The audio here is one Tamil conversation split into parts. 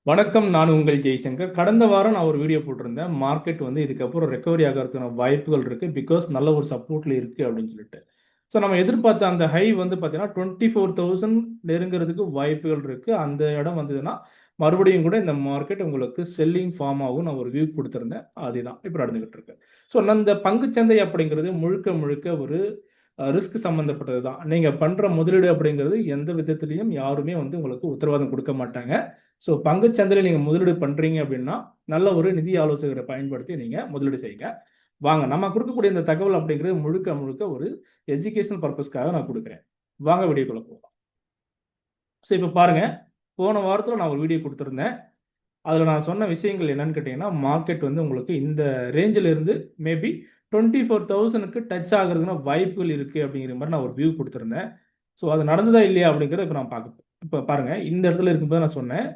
வணக்கம். நான் உங்கள் ஜெய்சங்கர். கடந்த வாரம் நான் ஒரு வீடியோ போட்டிருந்தேன். மார்க்கெட் வந்து இதுக்கப்புறம் ரெக்கவரி ஆகிறதுக்கான வாய்ப்புகள் இருக்கு. பிகாஸ் நல்ல ஒரு சப்போர்ட்ல இருக்கு அப்படின்னு சொல்லிட்டு. ஸோ நம்ம எதிர்பார்த்த அந்த ஹை வந்து பார்த்தீங்கன்னா 24,000 நெருங்கிறதுக்கு வாய்ப்புகள் இருக்கு. அந்த இடம் வந்ததுன்னா மறுபடியும் கூட இந்த மார்க்கெட் உங்களுக்கு செல்லிங் ஃபார்ம் ஆகும். நான் ஒரு வியூ கொடுத்துருந்தேன். அதுதான் இப்போ நடந்துகிட்டு இருக்கு. ஸோ இந்த பங்குச்சந்தை அப்படிங்கிறது முழுக்க முழுக்க ஒரு ரிஸ்க் சம்மந்தப்பட்டது தான். நீங்கள் பண்ணுற முதலீடு அப்படிங்கிறது எந்த விதத்திலையும் யாருமே வந்து உங்களுக்கு உத்தரவாதம் கொடுக்க மாட்டாங்க. ஸோ பங்குச்சந்தையில் நீங்கள் முதலீடு பண்ணுறீங்க அப்படின்னா நல்ல ஒரு நிதி ஆலோசகரை பயன்படுத்தி நீங்கள் முதலீடு செய்யுங்க. வாங்க, நம்ம கொடுக்கக்கூடிய இந்த தகவல் அப்படிங்கிறது முழுக்க முழுக்க ஒரு எஜுகேஷனல் பர்பஸ்க்காக நான் கொடுக்குறேன். வாங்க வீடியோக்குள்ள போகலாம். ஸோ இப்போ பாருங்க, போன வாரத்தில் நான் ஒரு வீடியோ கொடுத்துருந்தேன். அதில் நான் சொன்ன விஷயங்கள் என்னன்னு கேட்டிங்கன்னா, மார்க்கெட் வந்து உங்களுக்கு இந்த ரேஞ்சில் இருந்து மேபி 24,000க்கு டச் ஆகிறதுனா வாய்ப்புகள் இருக்குது அப்படிங்கிற மாதிரி நான் ஒரு வியூ கொடுத்துருந்தேன். ஸோ அது நடந்ததா இல்லையா அப்படிங்கிறத இப்போ நான் பார்க்க இப்போ பாருங்கள், இந்த இடத்துல இருக்கும்போது நான் சொன்னேன்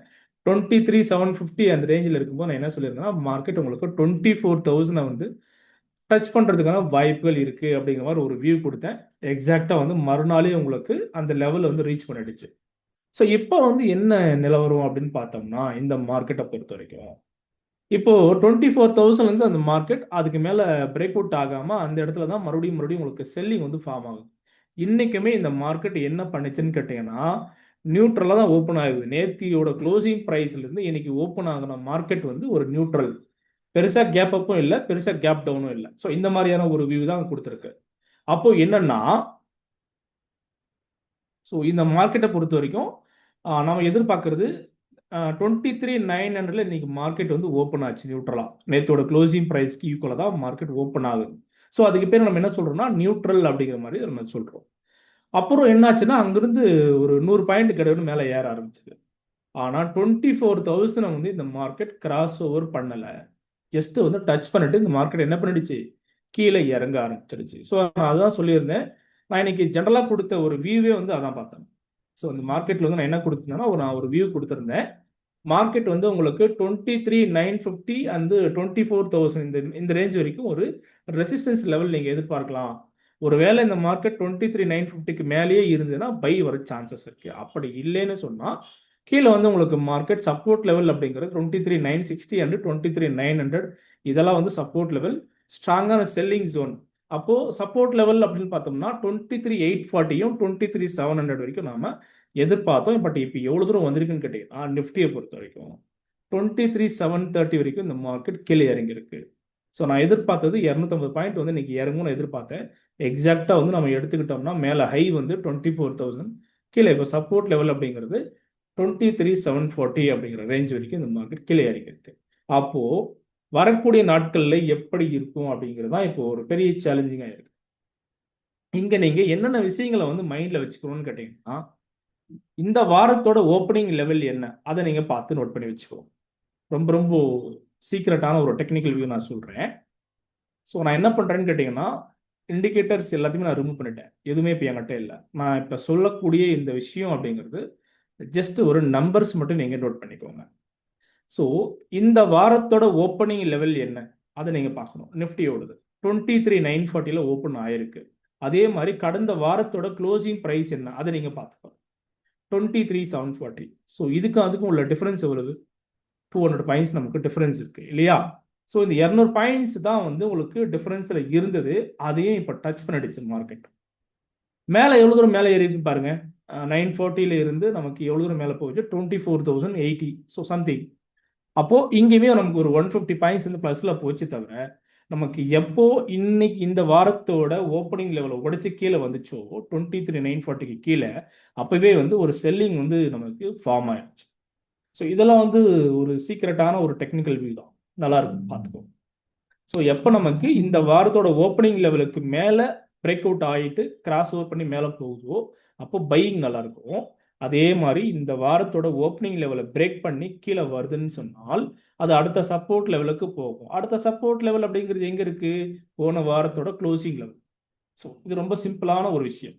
23,750 அந்த ரேஞ்சில் இருக்கும்போது நான் என்ன சொல்லியிருந்தேன்னா, மார்க்கெட் உங்களுக்கு 24,000 வந்து டச் பண்ணுறதுக்கான வாய்ப்புகள் இருக்குது அப்படிங்கிற மாதிரி ஒரு வியூ கொடுத்தேன். எக்ஸாக்டாக வந்து மறுநாளே உங்களுக்கு அந்த லெவலில் வந்து ரீச் பண்ணிடுச்சு. ஸோ இப்போ வந்து என்ன நிலவரம் அப்படின்னு பார்த்தோம்னா, இந்த மார்க்கெட்டை பொறுத்த வரைக்கும் இப்போ 24,000லேருந்து அந்த மார்க்கெட் அதுக்கு மேலே பிரேக் அவுட் ஆகாமல் அந்த இடத்துல தான் மறுபடியும் மறுபடியும் உங்களுக்கு செல்லிங் வந்து ஃபார்ம் ஆகுது. இன்றைக்குமே இந்த மார்க்கெட் என்ன பண்ணுச்சுன்னு கேட்டிங்கன்னா, நியூட்ரலாக தான் ஓப்பன் ஆகுது. நேத்தியோட க்ளோசிங் ப்ரைஸ்லேருந்து இன்னைக்கு ஓப்பன் ஆகின மார்க்கெட் வந்து ஒரு நியூட்ரல். பெருசாக கேப் அப்பும் இல்லை, பெருசாக கேப் டவுனும் இல்லை. ஸோ இந்த மாதிரியான ஒரு வியூ தான் கொடுத்துருக்கு. அப்போ என்னன்னா, ஸோ இந்த மார்க்கெட்டை பொறுத்த வரைக்கும் நம்ம எதிர்பார்க்கறது 23,900ல இன்னைக்கு மார்க்கெட் வந்து ஓப்பன் ஆச்சு நியூட்ரலாக. நேற்றோட க்ளோசிங் ப்ரைஸ்க்கு ஈக்குவலாக தான் மார்க்கெட் ஓப்பன் ஆகுது. ஸோ அதுக்கு பேர் நம்ம என்ன சொல்கிறோம்னா நியூட்ரல் அப்படிங்கிற மாதிரி நம்ம சொல்கிறோம். அப்புறம் என்னாச்சுன்னா அங்கிருந்து ஒரு 100 பாயிண்ட் கிட்ட மேலே ஏற ஆரம்பிச்சது. ஆனால் 24,000 வந்து இந்த மார்க்கெட் கிராஸ் ஓவர் பண்ணலை. ஜஸ்ட் வந்து டச் பண்ணிட்டு இந்த மார்க்கெட் என்ன பண்ணிடுச்சு, கீழே இறங்க ஆரம்பிச்சிடுச்சு. ஸோ நான் அதுதான் சொல்லியிருந்தேன். நான் இன்னைக்கு ஜென்ரலாக கொடுத்த ஒரு வியூவே வந்து அதான் பார்த்தேன். ஸோ இந்த மார்க்கெட்டில் வந்து நான் என்ன கொடுத்தேன்னா நான் ஒரு வியூ கொடுத்துருந்தேன். மார்க்கெட் வந்து உங்களுக்கு 23,950 அந்த 24,000 இந்த ரேஞ்ச் வரைக்கும் ஒரு ரெசிஸ்டன்ஸ் லெவல் நீங்கள் எதிர்பார்க்கலாம். ஒருவேளை இந்த மார்க்கெட் 23,950க்கு மேலேயே இருந்ததுன்னா பை வர சான்சஸ் இருக்கு. அப்படி இல்லைன்னு சொன்னா கீழே வந்து உங்களுக்கு மார்க்கெட் சப்போர்ட் லெவல் அப்படிங்கிறது 23,960 அண்ட் 23,900 இதெல்லாம் வந்து சப்போர்ட் லெவல், ஸ்ட்ராங்கான செல்லிங் ஜோன். அப்போ சப்போர்ட் லெவல் அப்படின்னு பார்த்தோம்னா 23,840யும் 23,700 வரைக்கும் நாம எதிர்பார்த்தோம். பட் இப்போ எவ்வளோ தூரம் வந்திருக்குன்னு கேட்டீங்கன்னா, நிஃப்டியை பொறுத்த வரைக்கும் 23,730 வரைக்கும் இந்த மார்க்கெட் கீழே இறங்கியிருக்கு. ஸோ நான் எதிர்பார்த்தது 250 பாயிண்ட் வந்து இன்னைக்கு இறங்கும்னு எதிர்பார்த்தேன். எக்ஸாக்டாக வந்து நம்ம எடுத்துக்கிட்டோம்னா மேலே ஹை வந்து 24,000, கீழே இப்போ சப்போர்ட் லெவல் அப்படிங்கிறது 23,740 அப்படிங்கிற ரேஞ்ச் வரைக்கும் இந்த மார்க்கெட் கீழே இறங்கியிருக்கு. அப்போ வரக்கூடிய நாட்களில் எப்படி இருக்கும் அப்படிங்கிறது தான் இப்போ ஒரு பெரிய சேலஞ்சிங்காக இருக்கு. இங்க நீங்க என்னென்ன விஷயங்களை வந்து மைண்ட்ல வச்சுக்கணும்னு கேட்டீங்கன்னா, இந்த வாரத்தோட ஓப்பனிங் லெவல் என்ன அதை நீங்க பார்த்து நோட் பண்ணி வச்சுக்கோங்க. ரொம்ப ரொம்ப சீக்ரெட்டான ஒரு டெக்னிக்கல் வியூ நான் சொல்றேன். ஸோ நான் என்ன பண்றேன்னு கேட்டீங்கன்னா, இண்டிகேட்டர்ஸ் எல்லாத்தையுமே நான் ரிமூவ் பண்ணிட்டேன். எதுவுமே இப்போ என்கிட்ட இல்லை. நான் இப்போ சொல்லக்கூடிய இந்த விஷயம் அப்படிங்கிறது ஜஸ்ட் ஒரு நம்பர்ஸ் மட்டும் நீங்க நோட் பண்ணிக்கோங்க. ஸோ இந்த வாரத்தோட ஓப்பனிங் லெவல் என்ன அதை நீங்க பார்க்கணும். நிஃப்டியோடது 23,940ல ஓப்பன் ஆயிருக்கு. அதே மாதிரி கடந்த வாரத்தோட க்ளோசிங் ப்ரைஸ் என்ன அதை நீங்க பார்த்துக்கணும், 23,740. ஸோ இதுக்கும் அதுக்கும் உள்ள டிஃபரன்ஸ் எவ்வளவு? 200 பாயிண்ட்ஸ் நமக்கு டிஃபரன்ஸ் இருக்கு இல்லையா? ஸோ இந்த 200 பாயிண்ட்ஸ் தான் வந்து உங்களுக்கு டிஃபரன்ஸ்ல இருந்தது. அதையும் இப்போ டச் பண்ணிடுச்சு மார்க்கெட். மேலே எவ்வளோ தூரம் மேலே ஏறி பாருங்க. 940ல இருந்து நமக்கு எவ்வளோ தூரம் மேலே போகுது? 24,080. So something. அப்போ இங்கேயுமே நமக்கு ஒரு 150 பாயிண்ட்ஸ் வந்து ப்ளஸ்ல போச்சு. தவிர நமக்கு எப்போ இன்னைக்கு இந்த வாரத்தோட ஓப்பனிங் லெவலை உடைச்சு கீழே வந்துச்சோ 23,940க்கு கீழே, அப்பவே வந்து ஒரு செல்லிங் வந்து நமக்கு ஃபார்ம் ஆயிடுச்சு. ஸோ இதெல்லாம் வந்து ஒரு சீக்ரெட்டான ஒரு டெக்னிக்கல் வியூ தான். நல்லா இருக்கும், பார்த்துக்கோ. ஸோ எப்போ நமக்கு இந்த வாரத்தோட ஓப்பனிங் லெவலுக்கு மேலே பிரேக் அவுட் ஆகிட்டு கிராஸ் ஓவர் பண்ணி மேலே போகுதோ அப்போ பையிங் நல்லா இருக்கும். அதே மாதிரி இந்த வாரத்தோட ஓப்பனிங் லெவலை பிரேக் பண்ணி கீழே வருதுன்னு சொன்னால் அது அடுத்த சப்போர்ட் லெவலுக்கு போகும். அடுத்த சப்போர்ட் லெவல் அப்படிங்கிறது எங்க இருக்கு? போன வாரத்தோட க்ளோசிங் லெவல். ஸோ இது ரொம்ப சிம்பிளான ஒரு விஷயம்.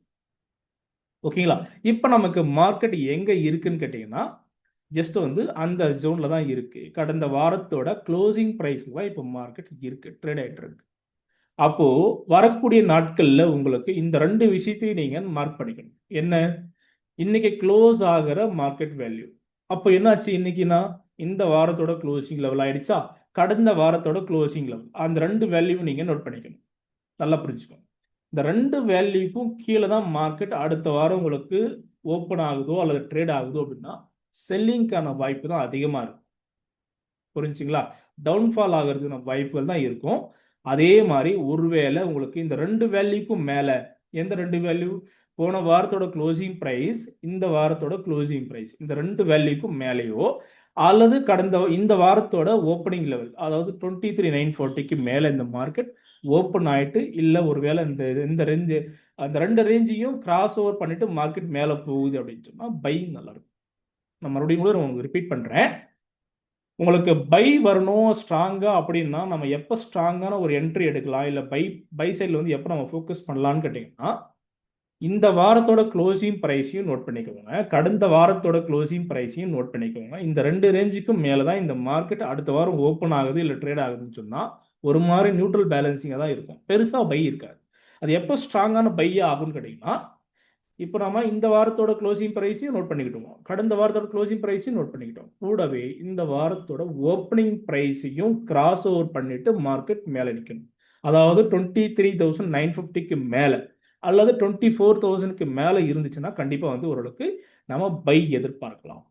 ஓகேங்களா? இப்போ நமக்கு மார்க்கெட் எங்க இருக்குன்னு கேட்டீங்கன்னா, ஜஸ்ட் வந்து அந்த ஜோன்ல தான் இருக்கு. கடந்த வாரத்தோட க்ளோசிங் பிரைஸ்ல தான் இப்போ மார்க்கெட் இருக்கு, ட்ரேட் ஆயிட்டு இருக்கு. அப்போ வரக்கூடிய நாட்கள்ல உங்களுக்கு இந்த ரெண்டு விஷயத்தையும் நீங்க மார்க் பண்ணிக்கணும். என்ன? இன்னைக்கு க்ளோஸ் ஆகிற மார்க்கெட் வேல்யூ. அப்போ என்னாச்சு இன்னைக்குன்னா இந்த வாரத்தோட க்ளோசிங் லெவல் ஆயிடுச்சா, கடந்த வாரத்தோட க்ளோசிங் லெவல், அந்த 2 வேல்யூ நீங்க நோட் பண்ணிக்கணும். நல்லா புரிஞ்சுக்கணும். இந்த 2 வேல்யூக்கும் கீழே தான் மார்க்கெட் அடுத்த வாரம் உங்களுக்கு ஓப்பன் ஆகுதோ அல்லது ட்ரேட் ஆகுதோ அப்படின்னா செல்லிங்கான வாய்ப்பு தான் அதிகமாக இருக்கும். புரிஞ்சுங்களா? டவுன்ஃபால் ஆகிறதுக்கான வாய்ப்புகள் தான் இருக்கும். அதே மாதிரி ஒருவேளை உங்களுக்கு இந்த 2 வேல்யூக்கும் மேலே, எந்த 2 வேல்யூ, போன வாரத்தோட க்ளோசிங் ப்ரைஸ், இந்த வாரத்தோட க்ளோசிங் ப்ரைஸ், இந்த 2 வேல்யூக்கும் மேலேயோ அல்லது இந்த வாரத்தோட ஓப்பனிங் லெவல், அதாவது 23,940க்கு மேலே இந்த மார்க்கெட் ஓப்பன் ஆயிட்டு, இல்லை ஒருவேளை இந்த ரேஞ்சு, அந்த 2 ரேஞ்சையும் கிராஸ் ஓவர் பண்ணிட்டு மார்க்கெட் மேலே போகுது அப்படின்னு சொன்னால் பையிங் நல்லா இருக்கும். நான் மறுபடியும் கூட உங்களுக்கு ரிப்பீட் பண்ணுறேன். உங்களுக்கு பை வரணும் ஸ்ட்ராங்கா அப்படின்னா நம்ம எப்போ ஸ்ட்ராங்கான ஒரு என்ட்ரி எடுக்கலாம், இல்லை பை சைடில் வந்து எப்போ நம்ம ஃபோக்கஸ் பண்ணலான்னு கேட்டிங்கன்னா, இந்த வாரத்தோட க்ளோசிங் ப்ரைஸையும் நோட் பண்ணிக்கோங்க, கடந்த வாரத்தோட க்ளோசிங் ப்ரைஸையும் நோட் பண்ணிக்கோங்க. இந்த 2 ரேஞ்சுக்கும் மேலே தான் இந்த மார்க்கெட் அடுத்த வாரம் ஓப்பன் ஆகுது இல்லை ட்ரேட் ஆகுதுன்னு சொன்னால் ஒரு மாதிரி நியூட்ரல் பேலன்சிங்காக தான் இருக்கும், பெருசாக பை இருக்காது. அது எப்போ ஸ்ட்ராங்கான பையா ஆகும்னு கேட்டிங்கன்னா, இப்போ நம்ம இந்த வாரத்தோட க்ளோசிங் ப்ரைஸையும் நோட் பண்ணிக்கிட்டோம், கடந்த வாரத்தோட க்ளோசிங் ப்ரைஸையும் நோட் பண்ணிக்கிட்டோம், கூடவே இந்த வாரத்தோட ஓப்பனிங் ப்ரைஸையும் கிராஸ் ஓவர் பண்ணிட்டு மார்க்கெட் மேலே நிற்கணும். அதாவது 23,950க்கு மேலே அல்லது 24,000க்கு மேலே இருந்துச்சுன்னா கண்டிப்பாக வந்து ஓரளவுக்கு நம்ம பை எதிர்பார்க்கலாம்.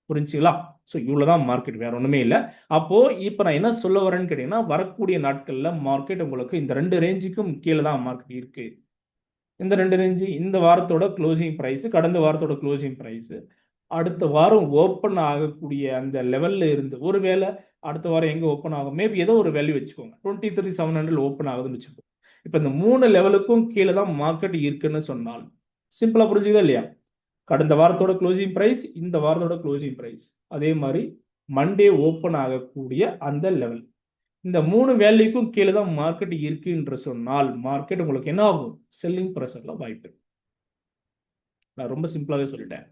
புரிஞ்சுங்களா? ஸோ இவ்வளோதான் மார்க்கெட், வேற ஒன்றுமே இல்லை. அப்போது இப்போ நான் என்ன சொல்ல வரேன்னு கேட்டிங்கன்னா, வரக்கூடிய நாட்களில் மார்க்கெட் உங்களுக்கு இந்த 2 ரேஞ்சுக்கும் கீழே தான் மார்க்கெட் இருக்குது. இந்த 2 ரேஞ்சு, இந்த வாரத்தோட க்ளோசிங் ப்ரைஸு, கடந்த வாரத்தோட க்ளோசிங் ப்ரைஸு, அடுத்த வாரம் ஓப்பன் ஆகக்கூடிய அந்த லெவலில் இருந்து, ஒருவேளை அடுத்த வாரம் எங்கே ஓப்பன் ஆகும், மேபி ஏதோ ஒரு வேல்யூ வச்சுக்கோங்க, 23,700 ஓப்பன் ஆகுதுன்னு வச்சுக்கோங்க. இப்போ இந்த 3 லெவலுக்கும் கீழே தான் மார்க்கெட் இருக்குன்னு சொன்னால் சிம்பிளாக புரிஞ்சுதா இல்லையா? கடந்த வாரத்தோட க்ளோசிங் ப்ரைஸ், இந்த வாரத்தோட க்ளோசிங் ப்ரைஸ், அதே மாதிரி மண்டே ஓப்பன் ஆகக்கூடிய அந்த லெவல், இந்த 3 வேல்யூக்கும் கீழே தான் மார்க்கெட் இருக்குன்ற சொன்னால் மார்க்கெட் உங்களுக்கு என்ன ஆகும், செல்லிங் ப்ரெஷர்ல வாய்ப்பு. நான் ரொம்ப சிம்பிளாகவே சொல்லிட்டேன்.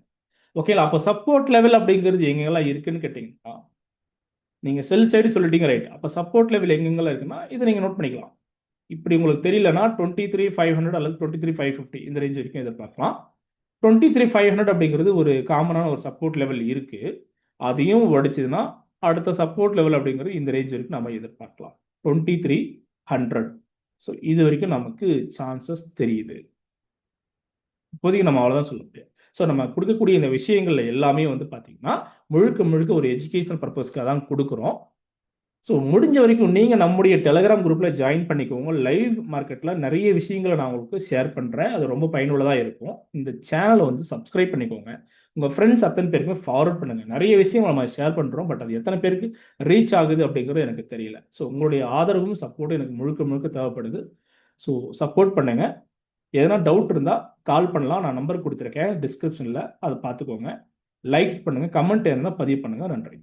ஓகேங்களா? அப்போ சப்போர்ட் லெவல் அப்படிங்கிறது எங்கெங்கெல்லாம் இருக்குன்னு கேட்டிங்கன்னா, நீங்கள் செல் சைடு சொல்லிட்டீங்க, ரைட். அப்போ சப்போர்ட் லெவல் எங்கெங்கெல்லாம் இருக்குன்னா இதை நீங்கள் நோட் பண்ணிக்கலாம். இப்படி உங்களுக்கு தெரியலனா 23,500 அல்லது 23,550 இந்த ரேஞ்ச் வரைக்கும் எதிர்பார்க்கலாம். 23,500 அப்படிங்கிறது ஒரு காமனான ஒரு சப்போர்ட் லெவல் இருக்கு. அதையும் உடைச்சதுன்னா அடுத்த சப்போர்ட் லெவல் அப்படிங்கிறது இந்த ரேஞ்ச் வரைக்கும் நம்ம எதிர்பார்க்கலாம், 2300. ஸோ இது வரைக்கும் நமக்கு சான்சஸ் தெரியுது. இப்போதைக்கு நம்ம அவ்வளோதான் சொல்ல முடியும். ஸோ நம்ம கொடுக்கக்கூடிய இந்த விஷயங்கள்ல எல்லாமே வந்து பார்த்தீங்கன்னா முழுக்க முழுக்க ஒரு எஜுகேஷனல் பர்பஸ்க்காக தான் கொடுக்குறோம். ஸோ முடிஞ்ச வரைக்கும் நீங்கள் நம்முடைய டெலகிராம் குரூப்பில் ஜாயின் பண்ணிக்கோங்க. லைவ் மார்க்கெட்டில் நிறைய விஷயங்களை நான் உங்களுக்கு ஷேர் பண்ணுறேன், அது ரொம்ப பயனுள்ளதாக இருக்கும். இந்த சேனலை வந்து சப்ஸ்கிரைப் பண்ணிக்கோங்க, உங்கள் ஃப்ரெண்ட்ஸ் அத்தனை பேருக்குமே ஃபார்வர்ட் பண்ணுங்கள். நிறைய விஷயங்கள் நம்ம ஷேர் பண்ணுறோம், பட் அது எத்தனை பேருக்கு ரீச் ஆகுது அப்படிங்கிறது எனக்கு தெரியல. ஸோ உங்களுடைய ஆதரவும் சப்போர்ட்டும் எனக்கு முழுக்க முழுக்க தேவைப்படுது. ஸோ சப்போர்ட் பண்ணுங்கள். எதனா டவுட் இருந்தால் கால் பண்ணலாம், நான் நம்பர் கொடுத்துருக்கேன் டிஸ்கிரிப்ஷனில், அதை பார்த்துக்கோங்க. லைக்ஸ் பண்ணுங்கள், கமெண்ட் இருந்தால் பதிவு பண்ணுங்கள். நன்றி.